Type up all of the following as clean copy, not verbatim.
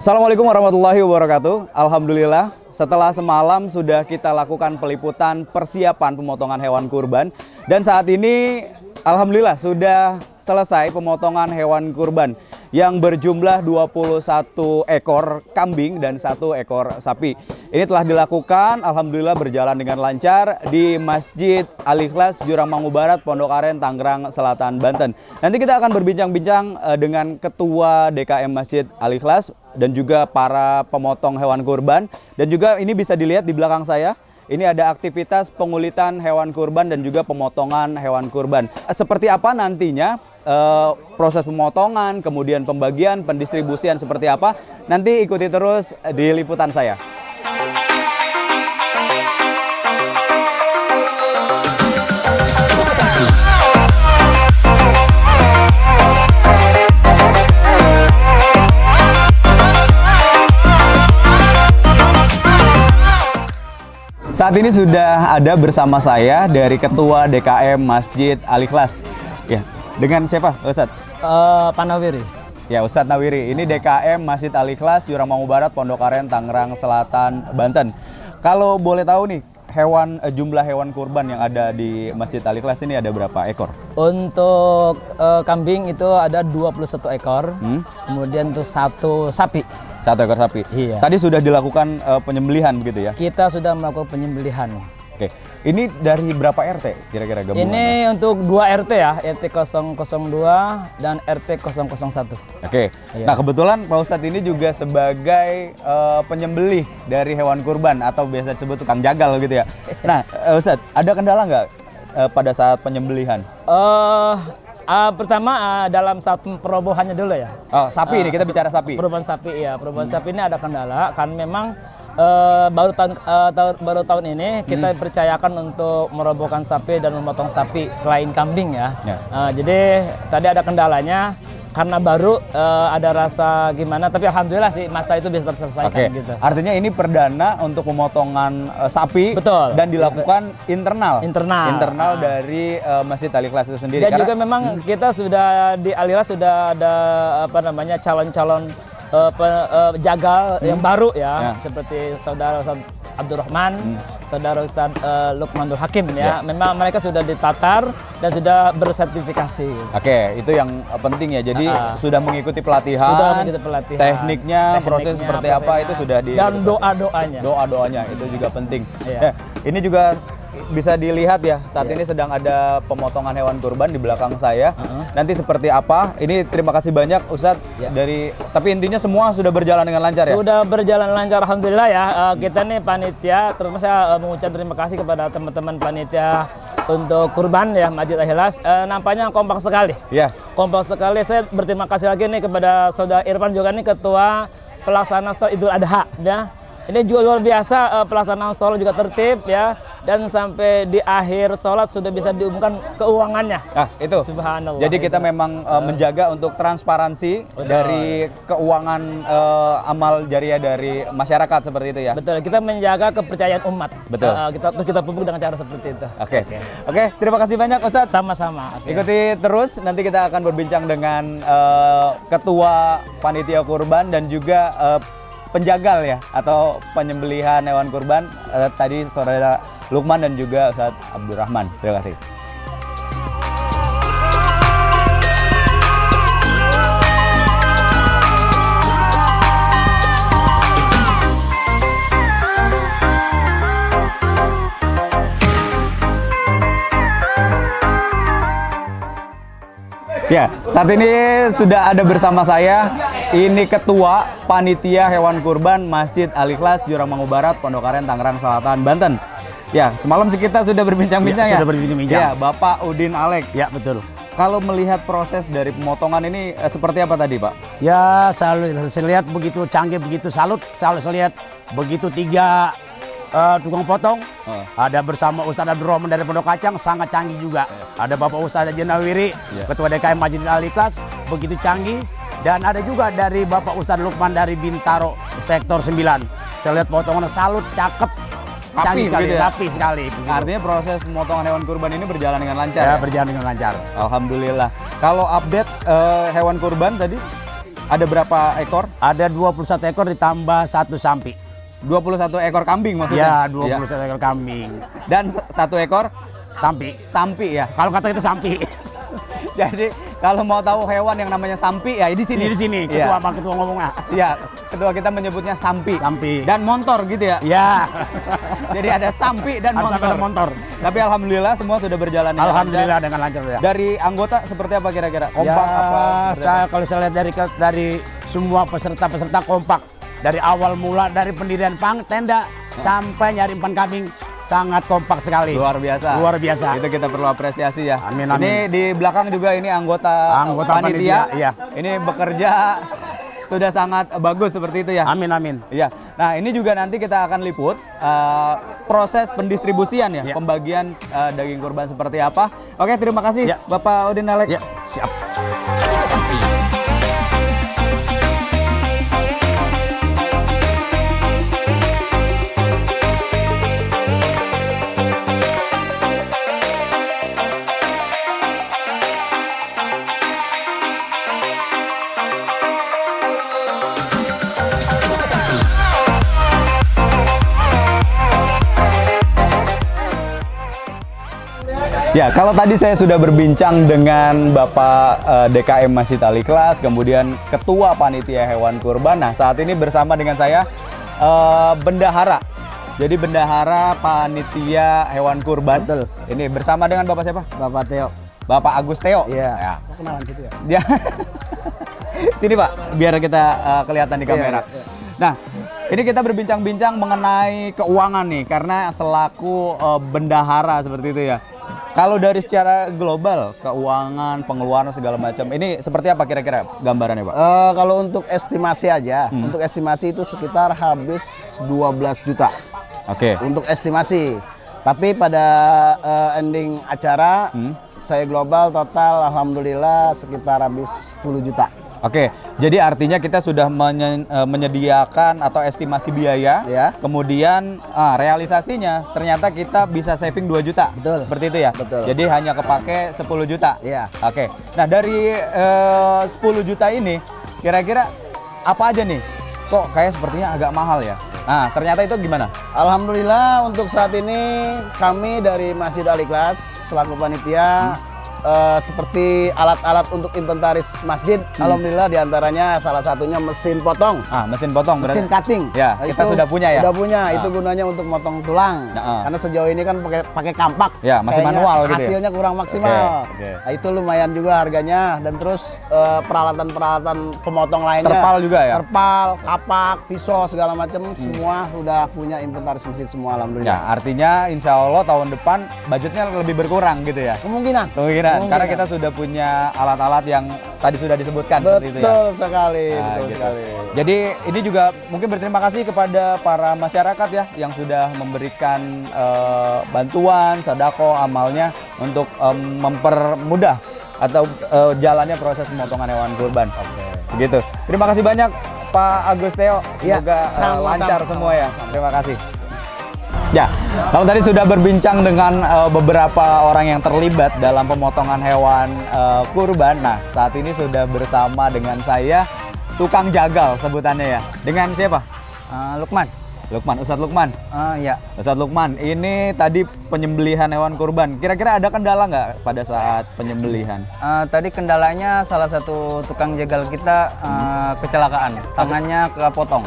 Assalamualaikum warahmatullahi wabarakatuh. Alhamdulillah, setelah semalam sudah kita lakukan peliputan persiapan pemotongan hewan kurban. Dan saat ini alhamdulillah sudah selesai pemotongan hewan kurban yang berjumlah 21 ekor kambing dan 1 ekor sapi. Ini telah dilakukan, alhamdulillah berjalan dengan lancar di Masjid Al-Ikhlas, Jurangmangu Barat, Pondok Aren, Tangerang Selatan, Banten. Nanti kita akan berbincang-bincang dengan Ketua DKM Masjid Al-Ikhlas dan juga para pemotong hewan kurban. Dan juga ini bisa dilihat di belakang saya, ini ada aktivitas pengulitan hewan kurban dan juga pemotongan hewan kurban. Seperti apa nantinya proses pemotongan, kemudian pembagian, pendistribusian seperti apa, nanti ikuti terus di liputan saya. Saat ini sudah ada bersama saya dari Ketua DKM Masjid Al-Ikhlas. Ya, dengan siapa, Ustadz? Pak Nawiri. Ya, Ustadz Nawiri. Ini DKM Masjid Al-Ikhlas, Jurangmangu Barat, Pondok Aren, Tangerang Selatan, Banten. Kalau boleh tahu nih, jumlah hewan kurban yang ada di Masjid Al-Ikhlas ini ada berapa ekor? Untuk kambing itu ada 21 ekor, kemudian untuk 1 sapi. 1 ekor sapi. Iya. Tadi sudah dilakukan penyembelihan gitu ya? Kita sudah melakukan penyembelihan. Oke. Ini dari berapa RT kira-kira gabungannya? Ini untuk 2 RT ya, RT 002 dan RT 001. Oke. Iya. Nah, kebetulan Pak Ustadz ini juga sebagai penyembelih dari hewan kurban atau biasa disebut tukang jagal gitu ya. Nah, Ustadz, ada kendala nggak pada saat penyembelihan? Pertama dalam satu perobohannya dulu ya. Oh, sapi ini kita bicara sapi. Perubahan sapi ya, perubahan sapi ini ada kendala karena memang baru tahun ini kita percayakan untuk merobohkan sapi dan memotong sapi selain kambing ya. Jadi tadi ada kendalanya karena baru ada rasa gimana, tapi alhamdulillah sih masa itu bisa terselesaikan. Gitu. Artinya ini perdana untuk pemotongan sapi. Betul. Dan dilakukan internal dari Masjid Al-Ikhlas itu sendiri. Dan juga memang kita sudah di Al-Ikhlas sudah ada calon-calon jagal yang baru ya, seperti saudara Abdurrahman, saudara Ustaz Luqmanul Hakim ya. Memang mereka sudah ditatar dan sudah bersertifikasi. Oke, itu yang penting ya. Jadi sudah mengikuti pelatihan, tekniknya, proses seperti apa itu sudah di. Dan doa-doanya. Doa-doanya itu juga penting. Ini juga bisa dilihat ya, saat ini sedang ada pemotongan hewan kurban di belakang saya. Nanti seperti apa? Ini terima kasih banyak Ustadz tapi intinya semua sudah berjalan dengan lancar ya? Sudah berjalan lancar alhamdulillah ya. Kita nih panitia, terutama saya mengucapkan terima kasih kepada teman-teman panitia untuk kurban ya Masjid Al-Ikhlas. Nampaknya kompak sekali. Iya. Kompak sekali. Saya berterima kasih lagi nih kepada Saudara Irfan juga nih Ketua Pelaksana Idul Adha ya. Ini juga luar biasa, pelaksanaan sholat juga tertib ya, dan sampai di akhir sholat sudah bisa diumumkan keuangannya. Nah itu, subhanallah. Jadi kita memang menjaga untuk transparansi dari keuangan amal jariah dari masyarakat seperti itu ya. Betul, kita menjaga kepercayaan umat. Betul. Kita pupuk dengan cara seperti itu. Oke, terima kasih banyak Ustadz. Sama-sama. Ikuti terus, nanti kita akan berbincang dengan Ketua Panitia Kurban dan juga penjagal ya atau penyembelihan hewan kurban tadi saudara Lukman dan juga Ustaz Abdurrahman. Terima kasih. Ya, saat ini sudah ada bersama saya, ini Ketua Panitia Hewan Kurban Masjid Al-Ikhlas, Jurangmangu Barat, Pondok Aren, Tangerang Selatan, Banten. Ya, semalam kita sudah berbincang-bincang ya? Sudah berbincang-bincang. Ya, Bapak Udin Alek. Ya, betul. Kalau melihat proses dari pemotongan ini seperti apa tadi, Pak? Ya, saya lihat begitu canggih, begitu salut. Saya lihat begitu 3 tukang potong. Ada bersama Ustadz Abdurrahman dari Pondok Kacang, sangat canggih juga. Ada Bapak Ustadz Nawiri, Ketua DKM Masjid Al-Ikhlas, begitu canggih. Dan ada juga dari Bapak Ustadz Lukman dari Bintaro, Sektor 9. Saya lihat potongannya salut, cakep, canggih sekali, rapi sekali. Artinya proses pemotongan hewan kurban ini berjalan dengan lancar ya? Berjalan dengan lancar. Alhamdulillah. Kalau update hewan kurban tadi? ada berapa ekor? Ada 21 ekor ditambah 1 sampi. 21 ekor kambing maksudnya? Ya, 21 ekor kambing. Dan 1 ekor? Sampi. Sampi ya? Kalau kata itu sampi. Jadi kalau mau tahu hewan yang namanya sampi ya di sini. Di sini, ketua apa ketua ngomongnya? Iya, ketua kita menyebutnya sampi. Sampi. Dan montor gitu ya? Iya. Jadi ada sampi dan Harus montor. ada montor. Tapi alhamdulillah semua sudah berjalan dengan Alhamdulillah lancar. dengan lancar ya. Dari anggota seperti apa kira-kira? Kompak ya, apa? Kalau saya lihat dari semua peserta kompak. Dari awal mula dari pendirian tenda sampai nyari umpan kambing. Sangat kompak sekali. Luar biasa. Luar biasa. Itu kita perlu apresiasi ya. Amin, amin. Ini di belakang juga ini anggota panitia. Iya. Ini bekerja sudah sangat bagus seperti itu ya. Amin, amin. Iya. Nah, ini juga nanti kita akan liput proses pendistribusian ya, pembagian daging kurban seperti apa. Oke, terima kasih Bapak Udin Alek. Ya, siap. Ya, kalau tadi saya sudah berbincang dengan Bapak DKM Masjid Al Ikhlas, kemudian Ketua Panitia Hewan Kurban. Nah, saat ini bersama dengan saya Bendahara. Jadi Bendahara Panitia Hewan Kurban. Betul. Ini bersama dengan Bapak siapa? Bapak Teo. Bapak Agus Teo. Iya. Ya. Kenalan situ ya. Dia sini Pak, biar kita kelihatan di kamera. Iya. Nah, ini kita berbincang-bincang mengenai keuangan nih, karena selaku bendahara seperti itu ya. Kalau dari secara global, keuangan, pengeluaran segala macam, ini seperti apa kira-kira gambarannya Pak? Kalau untuk estimasi aja, untuk estimasi itu sekitar habis 12 juta. Oke. Untuk estimasi. Tapi pada ending acara, saya global total alhamdulillah sekitar habis 10 juta. Oke, jadi artinya kita sudah menyediakan atau estimasi biaya, Ya. kemudian realisasinya ternyata kita bisa saving 2 juta. Betul. Seperti itu ya? Betul. Jadi hanya kepake 10 juta. Iya. Oke. Nah, dari 10 juta ini kira-kira apa aja nih? Kok kayak sepertinya agak mahal ya? Nah, ternyata itu gimana? Alhamdulillah untuk saat ini kami dari Masjid Al Ikhlas selaku panitia seperti alat-alat untuk inventaris masjid, alhamdulillah diantaranya salah satunya mesin potong. Mesin potong berarti. Mesin cutting. Ya, kita sudah punya ya. Sudah punya. Itu gunanya untuk motong tulang. Karena sejauh ini kan pakai kampak. Ya, masih kayaknya manual gitu ya. hasilnya kurang maksimal. Oke. Nah, itu lumayan juga harganya, dan terus peralatan-peralatan pemotong lainnya. Terpal juga ya? Terpal, kapak, pisau segala macam semua sudah punya inventaris masjid semua Ya, alhamdulillah. artinya insya Allah tahun depan budgetnya lebih berkurang gitu ya? Kemungkinan. Karena kita sudah punya alat-alat yang tadi sudah disebutkan seperti itu ya. Betul sekali, Nah, betul gitu. sekali. Jadi ini juga mungkin berterima kasih kepada para masyarakat ya yang sudah memberikan bantuan, sedekah, amalnya untuk mempermudah atau jalannya proses pemotongan hewan kurban. Begitu. Terima kasih banyak Pak Agus Teo. Ya, Semoga sama-sama. lancar semua ya. Terima kasih. Ya, kalau tadi sudah berbincang dengan beberapa orang yang terlibat dalam pemotongan hewan kurban. Nah, saat ini sudah bersama dengan saya tukang jagal sebutannya ya. Dengan siapa? Lukman. Ustadz Lukman. Ya. Ustadz Lukman, ini tadi penyembelihan hewan kurban. Kira-kira ada kendala nggak pada saat penyembelihan? Tadi kendalanya salah satu tukang jagal kita kecelakaan, tangannya kepotong.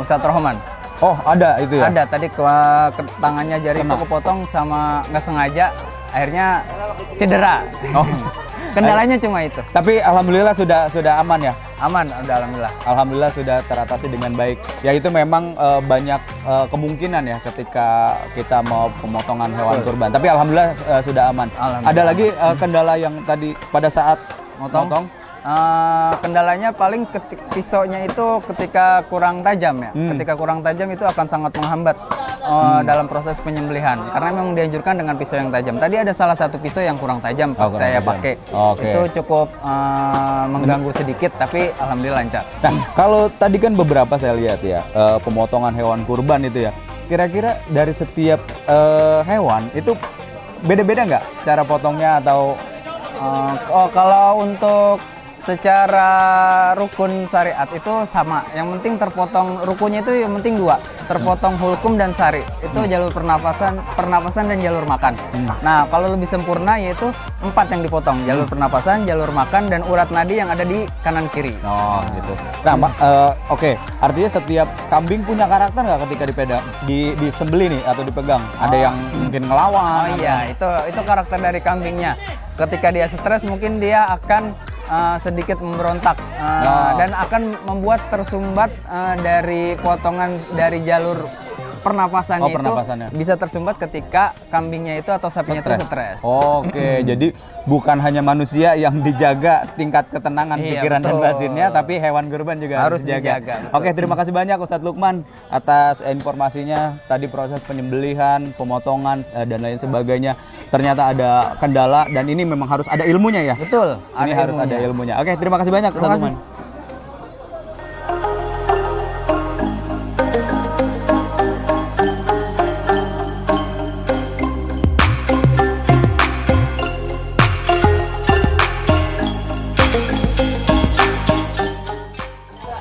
Ustadz Rohman. Oh, ada itu ya? Ada tadi tangannya jari itu kepotong sama nggak sengaja, akhirnya cedera. Oh. Kendalanya cuma itu. Tapi alhamdulillah sudah aman ya? Aman, udah alhamdulillah. Alhamdulillah sudah teratasi dengan baik. Ya itu memang banyak kemungkinan ya ketika kita mau pemotongan hewan kurban. Tapi alhamdulillah sudah aman. Ada lagi kendala yang tadi pada saat motong? Kendalanya paling pisaunya itu ketika kurang tajam ya. Ketika kurang tajam itu akan sangat menghambat dalam proses penyembelihan. Karena memang dianjurkan dengan pisau yang tajam. Tadi ada salah satu pisau yang kurang tajam pas saya pakai. Itu cukup mengganggu sedikit, tapi alhamdulillah lancar. Nah, kalau tadi kan beberapa saya lihat ya pemotongan hewan kurban itu ya. Kira-kira dari setiap hewan itu beda-beda nggak cara potongnya atau? Kalau untuk secara rukun syariat itu sama. Yang penting terpotong rukunnya itu yang penting 2. Terpotong hulkum dan sari. Itu jalur pernapasan dan jalur makan. Nah, kalau lebih sempurna yaitu 4 yang dipotong. Jalur pernapasan, jalur makan dan urat nadi yang ada di kanan kiri. Oh, gitu. Nah, oke. Artinya setiap kambing punya karakter nggak ketika disembeli nih atau dipegang? Ada yang mungkin ngelawan. Oh iya, itu karakter dari kambingnya. Ketika dia stres mungkin dia akan sedikit memberontak dan akan membuat tersumbat dari potongan dari jalur pernapasannya, pernapasannya. itu bisa tersumbat ketika kambingnya itu atau sapinya itu stres. Oke, jadi bukan hanya manusia yang dijaga tingkat ketenangan pikiran dan batinnya, tapi hewan kurban juga harus dijaga. Oke, terima kasih banyak Ustadz Lukman atas informasinya. Tadi proses penyembelihan, pemotongan dan lain sebagainya. Ternyata ada kendala dan ini memang harus ada ilmunya ya. Betul. Ini harus ada ilmunya. Oke, terima kasih banyak Ustadz Lukman.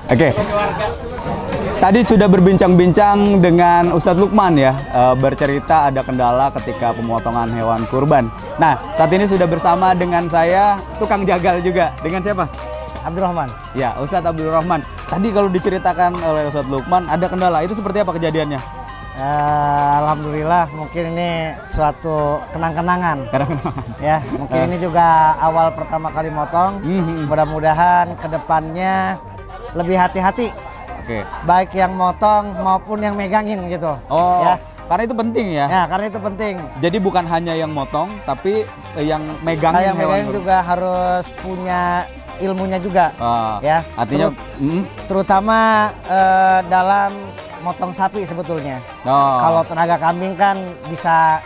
Oke, tadi sudah berbincang-bincang dengan Ustadz Lukman ya, bercerita ada kendala ketika pemotongan hewan kurban. Nah, saat ini sudah bersama dengan saya tukang jagal juga. Dengan siapa? Abdurrahman. Ya, Ustadz Abdurrahman. Tadi kalau diceritakan oleh Ustadz Lukman ada kendala, itu seperti apa kejadiannya? Alhamdulillah, mungkin ini suatu kenang-kenangan. Ya, mungkin ini juga awal pertama kali motong. Mudah-mudahan kedepannya lebih hati-hati. Oke. Baik yang motong maupun yang megangin gitu. Oh, ya. Karena itu penting ya? Ya, karena itu penting. Jadi bukan hanya yang motong, tapi yang megangin Yang megangin juga harus punya ilmunya juga. Ya. Artinya, terutama dalam motong sapi sebetulnya. Kalau tenaga kambing kan bisa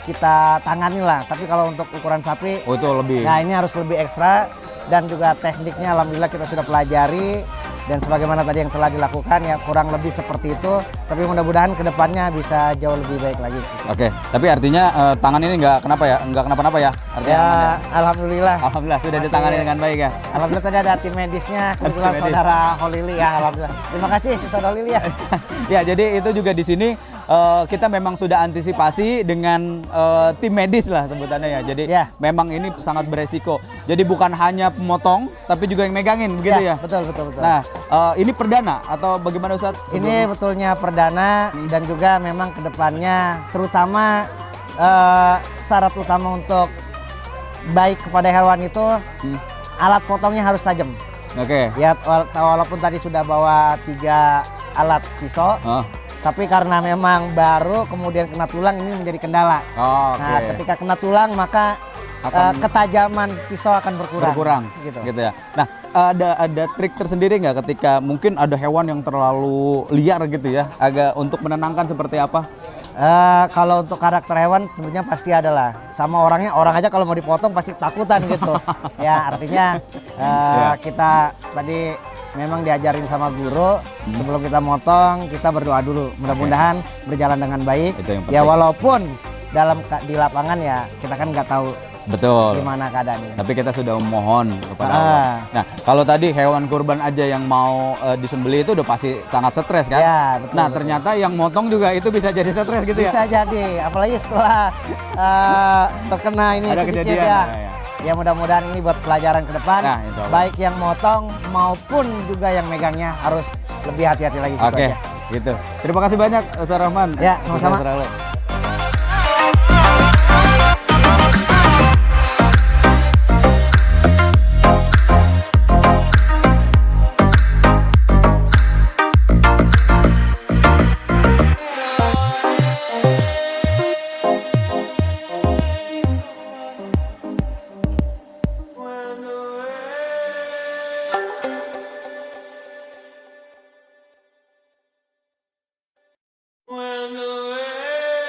kita tangani lah, tapi kalau untuk ukuran sapi, itu lebih. Nah, ini harus lebih ekstra. Dan juga tekniknya alhamdulillah kita sudah pelajari, dan sebagaimana tadi yang telah dilakukan ya kurang lebih seperti itu, tapi mudah-mudahan kedepannya bisa jauh lebih baik lagi. Oke, tapi artinya tangan ini nggak kenapa-napa ya? Artinya ya, ya? Alhamdulillah sudah ditangani dengan baik ya. Alhamdulillah tadi ada tim medisnya, kebetulan saudara Holili ya, alhamdulillah. Terima kasih saudara Holili ya. Ya, jadi itu juga di sini kita memang sudah antisipasi dengan tim medis lah sebutannya ya. Jadi memang ini sangat beresiko. Jadi bukan hanya pemotong, tapi juga yang megangin, begitu ya? Betul. Nah, ini perdana atau bagaimana Ustadz? Ini betulnya perdana dan juga memang kedepannya terutama syarat utama untuk baik kepada hewan itu alat potongnya harus tajam. Oke. Ya, walaupun tadi sudah bawa 3 alat pisau. Tapi karena memang baru kemudian kena tulang, ini menjadi kendala. Nah, ketika kena tulang maka ketajaman pisau akan berkurang. Gitu ya. Nah, ada trik tersendiri nggak ketika mungkin ada hewan yang terlalu liar gitu ya, agak untuk menenangkan seperti apa? Kalau untuk karakter hewan tentunya pasti ada lah. Sama orang aja kalau mau dipotong pasti takutan gitu. Ya, artinya kita tadi memang diajarin sama guru sebelum kita motong kita berdoa dulu, mudah-mudahan berjalan dengan baik. Ya, walaupun di lapangan ya kita kan nggak tahu gimana keadaannya. Tapi kita sudah memohon kepada Allah. Nah, kalau tadi hewan kurban aja yang mau disembelih itu udah pasti sangat stres kan? Ya, betul. Nah, ternyata yang motong juga itu bisa jadi stres gitu ya? Bisa jadi, apalagi setelah terkena ini ada sedikit kejadian, ya. Ya, mudah-mudahan ini buat pelajaran ke depan. Nah, baik yang motong maupun juga yang megangnya harus lebih hati-hati lagi. Oke, gitu. Terima kasih banyak Ustadz Rahman. Ya, sama-sama. When the rain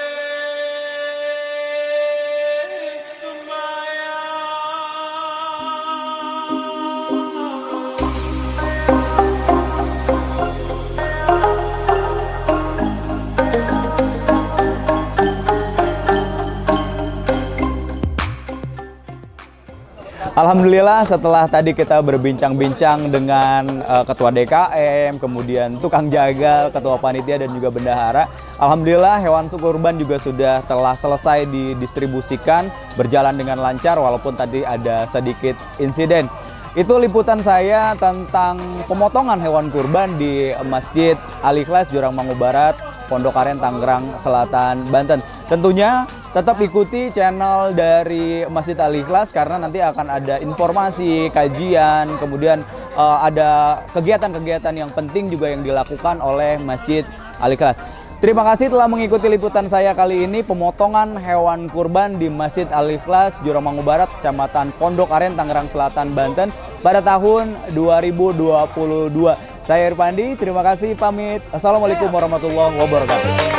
Alhamdulillah setelah tadi kita berbincang-bincang dengan Ketua DKM, kemudian tukang jagal, Ketua Panitia dan juga bendahara. Alhamdulillah hewan kurban juga telah selesai didistribusikan, berjalan dengan lancar walaupun tadi ada sedikit insiden. Itu liputan saya tentang pemotongan hewan kurban di Masjid Al-Ikhlas Jurang-Mangu Barat, Pondok Aren, Tangerang Selatan, Banten. Tentunya tetap ikuti channel dari Masjid Al-Ikhlas karena nanti akan ada informasi, kajian, kemudian ada kegiatan-kegiatan yang penting juga yang dilakukan oleh Masjid Al-Ikhlas. Terima kasih telah mengikuti liputan saya kali ini, pemotongan hewan kurban di Masjid Al-Ikhlas Jurang-Mangu Barat, Kecamatan Pondok Aren, Tangerang Selatan, Banten pada tahun 2022. Saya Irfandi, terima kasih, pamit. Assalamualaikum warahmatullahi wabarakatuh.